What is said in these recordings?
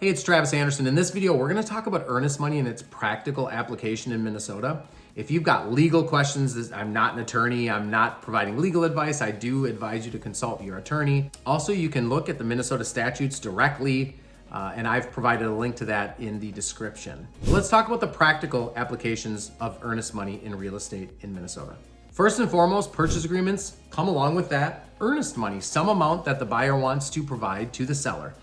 Hey, it's Travis Anderson. In this video, we're going to talk about earnest money and its practical application in Minnesota. If you've got legal questions, I'm not an attorney, I'm not providing legal advice, I do advise you to consult your attorney. Also, you can look at the Minnesota statutes directly, and I've provided a link to that in the description. Let's talk about the practical applications of earnest money in real estate in Minnesota. First and foremost, purchase agreements come along with that earnest money, some amount that the buyer wants to provide to the seller.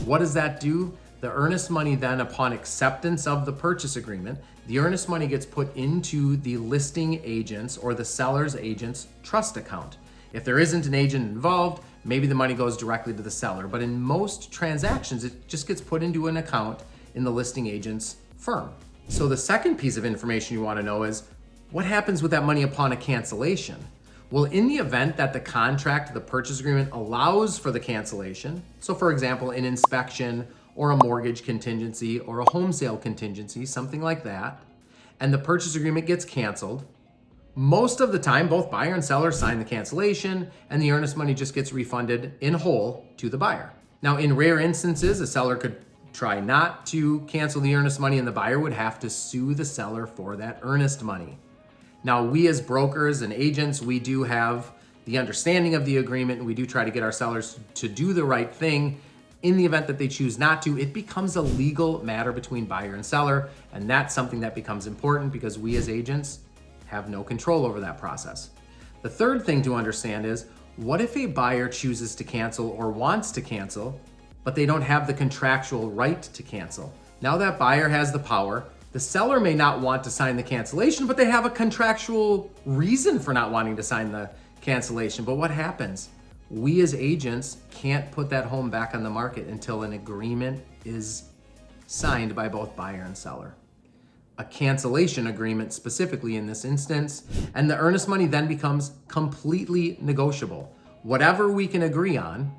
What does that do? The earnest money then, upon acceptance of the purchase agreement, the earnest money gets put into the listing agent's or the seller's agent's trust account. If there isn't an agent involved, maybe the money goes directly to the seller. But in most transactions, it just gets put into an account in the listing agent's firm. So the second piece of information you want to know is, what happens with that money upon a cancellation? Well, in the event that the contract, the purchase agreement allows for the cancellation, so for example, an inspection or a mortgage contingency or a home sale contingency, something like that, and the purchase agreement gets canceled, most of the time, both buyer and seller sign the cancellation and the earnest money just gets refunded in whole to the buyer. Now, in rare instances, a seller could try not to cancel the earnest money and the buyer would have to sue the seller for that earnest money. Now, we as brokers and agents, we do have the understanding of the agreement and we do try to get our sellers to do the right thing. In the event that they choose not to, it becomes a legal matter between buyer and seller, and that's something that becomes important because we as agents have no control over that process. The third thing to understand is, what if a buyer chooses to cancel or wants to cancel, but they don't have the contractual right to cancel? Now that buyer has the power. The seller may not want to sign the cancellation, but they have a contractual reason for not wanting to sign the cancellation. But what happens? We as agents can't put that home back on the market until an agreement is signed by both buyer and seller. A cancellation agreement specifically in this instance, and the earnest money then becomes completely negotiable. Whatever we can agree on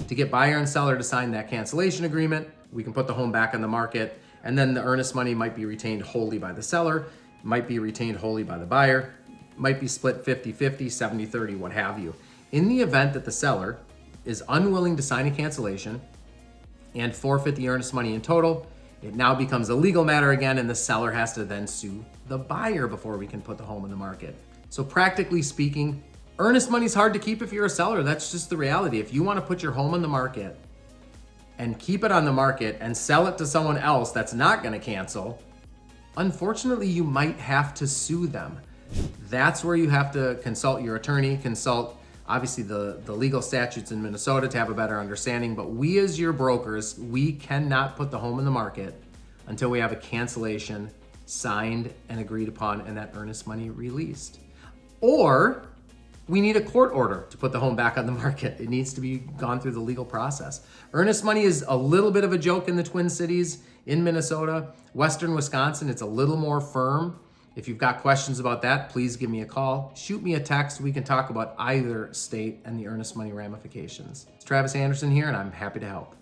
to get buyer and seller to sign that cancellation agreement, we can put the home back on the market, and then the earnest money might be retained wholly by the seller, might be retained wholly by the buyer, might be split 50-50, 70-30, what have you. In the event that the seller is unwilling to sign a cancellation and forfeit the earnest money in total, it now becomes a legal matter again, and the seller has to then sue the buyer before we can put the home in the market. So practically speaking, earnest money is hard to keep if you're a seller. That's just the reality. If you want to put your home on the market and keep it on the market and sell it to someone else that's not going to cancel, unfortunately, you might have to sue them. That's where you have to consult your attorney, consult obviously the legal statutes in Minnesota to have a better understanding. But we as your brokers, we cannot put the home in the market until we have a cancellation signed and agreed upon and that earnest money released. Or we need a court order to put the home back on the market. It needs to be gone through the legal process. Earnest money is a little bit of a joke in the Twin Cities, in Minnesota. Western Wisconsin, it's a little more firm. If you've got questions about that, please give me a call. Shoot me a text. We can talk about either state and the earnest money ramifications. It's Travis Anderson here, and I'm happy to help.